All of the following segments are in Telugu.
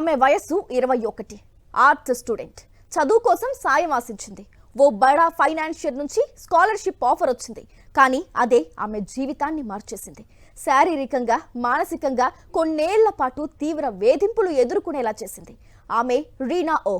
ఆమె వయస్సు 21. Arts student. చదువు కోసం సాయం ఆశించింది. ఓ బడా ఫైనాన్షియర్ నుంచి స్కాలర్షిప్ ఆఫర్ వచ్చింది. కానీ అదే ఆమె జీవితాన్ని మార్చేసింది. శారీరకంగా, మానసికంగా కొన్నేళ్ల పాటు తీవ్ర వేధింపులు ఎదుర్కొనేలా చేసింది. ఆమె రీనా ఓ.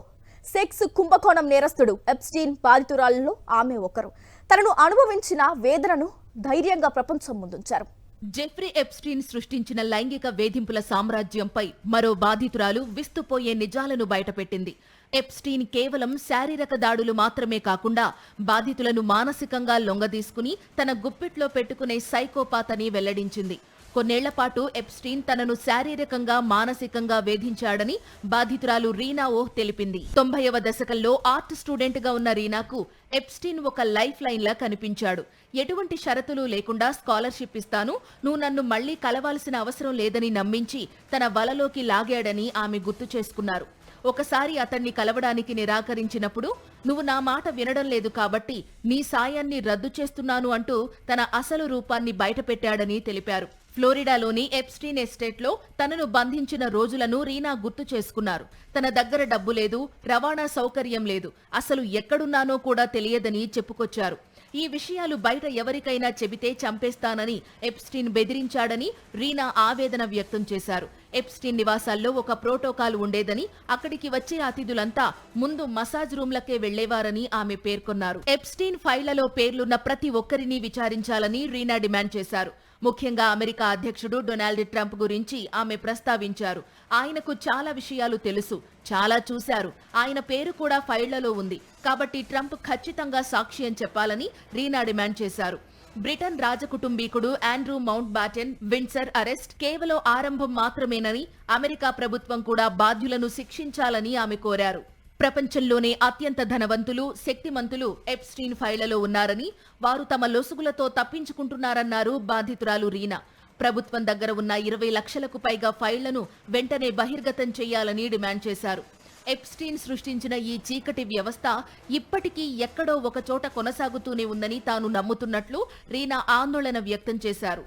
సెక్స్ కుంభకోణం నేరస్తుడు ఎప్స్టీన్ బాధితురాలలో ఆమె ఒకరు. తనను అనుభవించిన వేదనను ధైర్యంగా ప్రపంచం ముందుంచారు. జెఫ్రీ ఎప్స్టీన్ సృష్టించిన లైంగిక వేధింపుల సామ్రాజ్యంపై మరో బాధితురాలు విస్తుపోయే నిజాలను బయటపెట్టింది. ఎప్స్టీన్ కేవలం శారీరక దాడులు మాత్రమే కాకుండా బాధితులను మానసికంగా లొంగదీసుకుని తన గుప్పిట్లో పెట్టుకునే సైకోపాత్ అని వెల్లడించింది. కొన్నేళ్లపాటు ఎప్స్టీన్ తనను శారీరకంగా, మానసికంగా వేధించాడని బాధితురాలు రీనా ఓ తెలిపింది. 90వ దశకంలో ఆర్ట్ స్టూడెంట్ గా ఉన్న రీనాకు ఎప్స్టీన్ ఒక లైఫ్ లైన్ లా కనిపించాడు. ఎటువంటి షరతులు లేకుండా స్కాలర్షిప్ ఇస్తాను, నువ్వు నన్ను మళ్లీ కలవాల్సిన అవసరం లేదని నమ్మించి తన వలలోకి లాగాడని ఆమె గుర్తు చేసుకున్నారు. ఒకసారి అతన్ని కలవడానికి నిరాకరించినప్పుడు నువ్వు నా మాట వినడం లేదు కాబట్టి నీ సాయాన్ని రద్దు చేస్తున్నాను అంటూ తన అసలు రూపాన్ని బయటపెట్టాడని తెలిపారు. ఫ్లోరిడాలోని ఎప్స్టీన్ ఎస్టేట్లో తనను బంధించిన రోజులను రీనా గుర్తు చేసుకున్నారు. తన దగ్గర డబ్బు లేదు, రవాణా సౌకర్యం లేదు, అసలు ఎక్కడున్నానో కూడా తెలియదని చెప్పుకొచ్చారు. ఈ విషయాలు బయట ఎవరికైనా చెబితే చంపేస్తానని ఎప్స్టీన్ బెదిరించాడని రీనా ఆవేదన వ్యక్తం చేశారు. ఎప్స్టీన్ నివాసాల్లో ఒక ప్రోటోకాల్ ఉండేదని, అక్కడికి వచ్చే అతిథులంతా ముందు మసాజ్ రూమ్లకే వెళ్లేవారని ఆమె పేర్కొన్నారు. ఎప్స్టీన్ ఫైళ్లలో పేర్లున్న ప్రతి ఒక్కరిని విచారించాలని రీనా డిమాండ్ చేశారు. ముఖ్యంగా అమెరికా అధ్యక్షుడు డొనాల్డ్ ట్రంప్ గురించి ఆమె ప్రస్తావించారు. ఆయనకు చాలా విషయాలు తెలుసు, చాలా చూశారు, ఆయన పేరు కూడా ఫైళ్లలో ఉంది, కాబట్టి ట్రంప్ ఖచ్చితంగా సాక్ష్యం చెప్పాలని రీనా డిమాండ్ చేశారు. బ్రిటన్ రాజకుటుంబీకుడు Andrew Mountbatten Windsor arrest కేవలం ఆరంభం మాత్రమేనని, అమెరికా ప్రభుత్వం కూడా బాధ్యులను శిక్షించాలని ఆమె కోరారు. ప్రపంచంలోనే అత్యంత ధనవంతులు, శక్తిమంతులు ఎప్స్టీన్ ఫైళ్లలో ఉన్నారని, వారు తమ లొసుగులతో తప్పించుకుంటున్నారన్నారు బాధితురాలు రీనా. ప్రభుత్వం దగ్గర ఉన్న 20 లక్షలకు పైగా ఫైళ్లను వెంటనే బహిర్గతం చేయాలని డిమాండ్ చేశారు. ఎప్స్టీన్ సృష్టించిన ఈ చీకటి వ్యవస్థ ఇప్పటికీ ఎక్కడో ఒకచోట కొనసాగుతూనే ఉందని తాను నమ్ముతున్నట్లు రీనా ఆందోళన వ్యక్తం చేశారు.